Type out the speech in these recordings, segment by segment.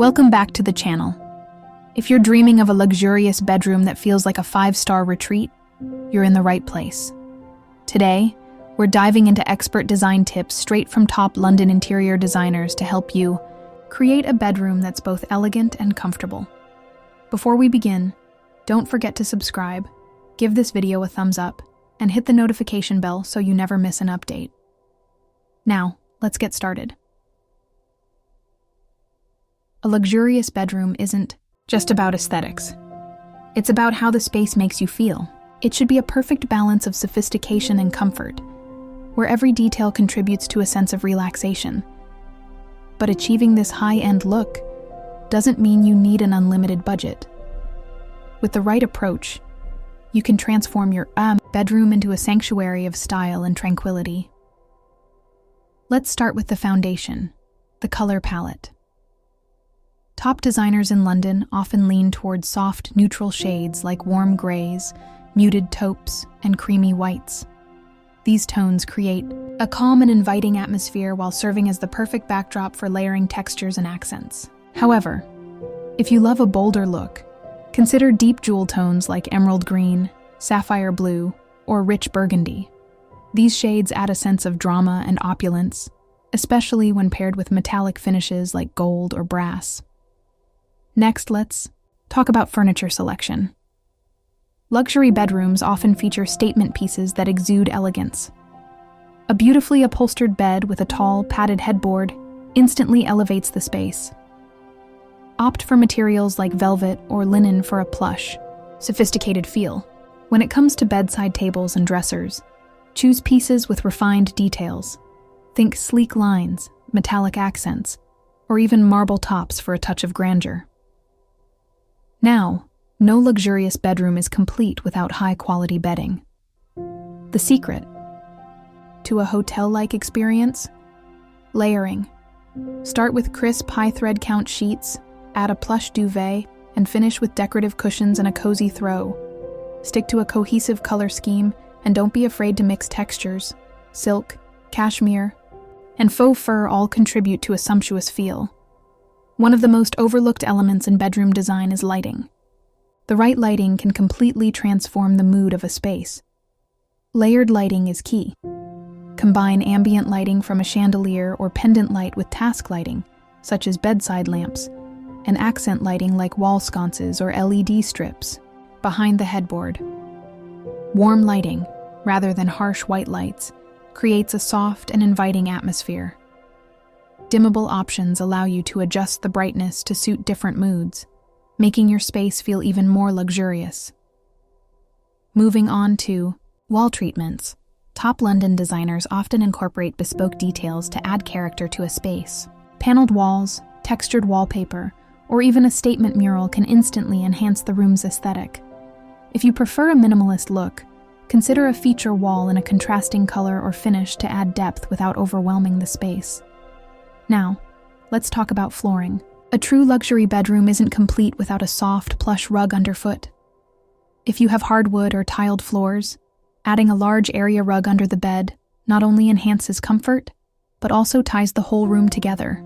Welcome back to the channel. If you're dreaming of a luxurious bedroom that feels like a 5-star retreat, you're in the right place. Today, we're diving into expert design tips straight from top London interior designers to help you create a bedroom that's both elegant and comfortable. Before we begin, don't forget to subscribe, give this video a thumbs up, and hit the notification bell so you never miss an update. Now, let's get started. A luxurious bedroom isn't just about aesthetics. It's about how the space makes you feel. It should be a perfect balance of sophistication and comfort, where every detail contributes to a sense of relaxation. But achieving this high-end look doesn't mean you need an unlimited budget. With the right approach, you can transform your bedroom into a sanctuary of style and tranquility. Let's start with the foundation, the color palette. Top designers in London often lean towards soft, neutral shades like warm grays, muted taupes, and creamy whites. These tones create a calm and inviting atmosphere while serving as the perfect backdrop for layering textures and accents. However, if you love a bolder look, consider deep jewel tones like emerald green, sapphire blue, or rich burgundy. These shades add a sense of drama and opulence, especially when paired with metallic finishes like gold or brass. Next, let's talk about furniture selection. Luxury bedrooms often feature statement pieces that exude elegance. A beautifully upholstered bed with a tall, padded headboard instantly elevates the space. Opt for materials like velvet or linen for a plush, sophisticated feel. When it comes to bedside tables and dressers, choose pieces with refined details. Think sleek lines, metallic accents, or even marble tops for a touch of grandeur. Now, no luxurious bedroom is complete without high-quality bedding. The secret to a hotel-like experience? Layering. Start with crisp high-thread count sheets, add a plush duvet, and finish with decorative cushions and a cozy throw. Stick to a cohesive color scheme, and don't be afraid to mix textures. Silk, cashmere, and faux fur all contribute to a sumptuous feel. One of the most overlooked elements in bedroom design is lighting. The right lighting can completely transform the mood of a space. Layered lighting is key. Combine ambient lighting from a chandelier or pendant light with task lighting, such as bedside lamps, and accent lighting like wall sconces or LED strips behind the headboard. Warm lighting, rather than harsh white lights, creates a soft and inviting atmosphere. Dimmable options allow you to adjust the brightness to suit different moods, making your space feel even more luxurious. Moving on to wall treatments. Top London designers often incorporate bespoke details to add character to a space. Paneled walls, textured wallpaper, or even a statement mural can instantly enhance the room's aesthetic. If you prefer a minimalist look, consider a feature wall in a contrasting color or finish to add depth without overwhelming the space. Now, let's talk about flooring. A true luxury bedroom isn't complete without a soft, plush rug underfoot. If you have hardwood or tiled floors, adding a large area rug under the bed not only enhances comfort, but also ties the whole room together.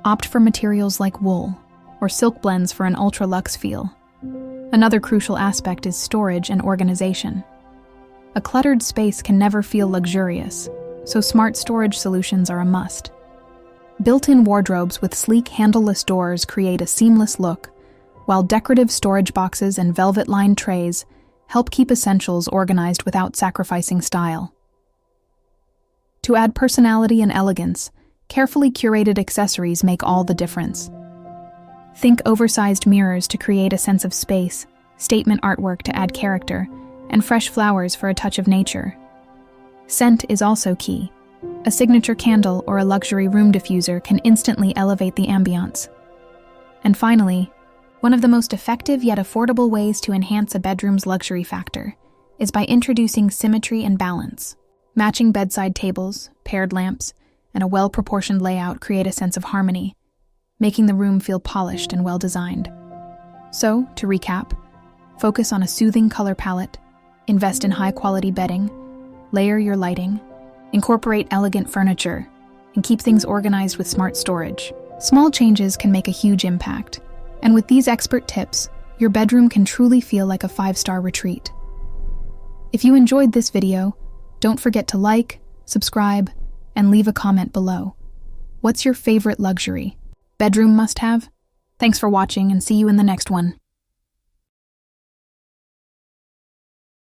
Opt for materials like wool or silk blends for an ultra-luxe feel. Another crucial aspect is storage and organization. A cluttered space can never feel luxurious, so smart storage solutions are a must. Built-in wardrobes with sleek handleless doors create a seamless look, while decorative storage boxes and velvet-lined trays help keep essentials organized without sacrificing style. To add personality and elegance, carefully curated accessories make all the difference. Think oversized mirrors to create a sense of space, statement artwork to add character, and fresh flowers for a touch of nature. Scent is also key. A signature candle or a luxury room diffuser can instantly elevate the ambiance. And finally, one of the most effective yet affordable ways to enhance a bedroom's luxury factor is by introducing symmetry and balance. Matching bedside tables, paired lamps, and a well-proportioned layout create a sense of harmony, making the room feel polished and well-designed. So, to recap, focus on a soothing color palette, invest in high-quality bedding, layer your lighting, incorporate elegant furniture, and keep things organized with smart storage. Small changes can make a huge impact, and with these expert tips, your bedroom can truly feel like a 5-star retreat. If you enjoyed this video, don't forget to like, subscribe, and leave a comment below. What's your favorite luxury bedroom must-have? Thanks for watching, and see you in the next one.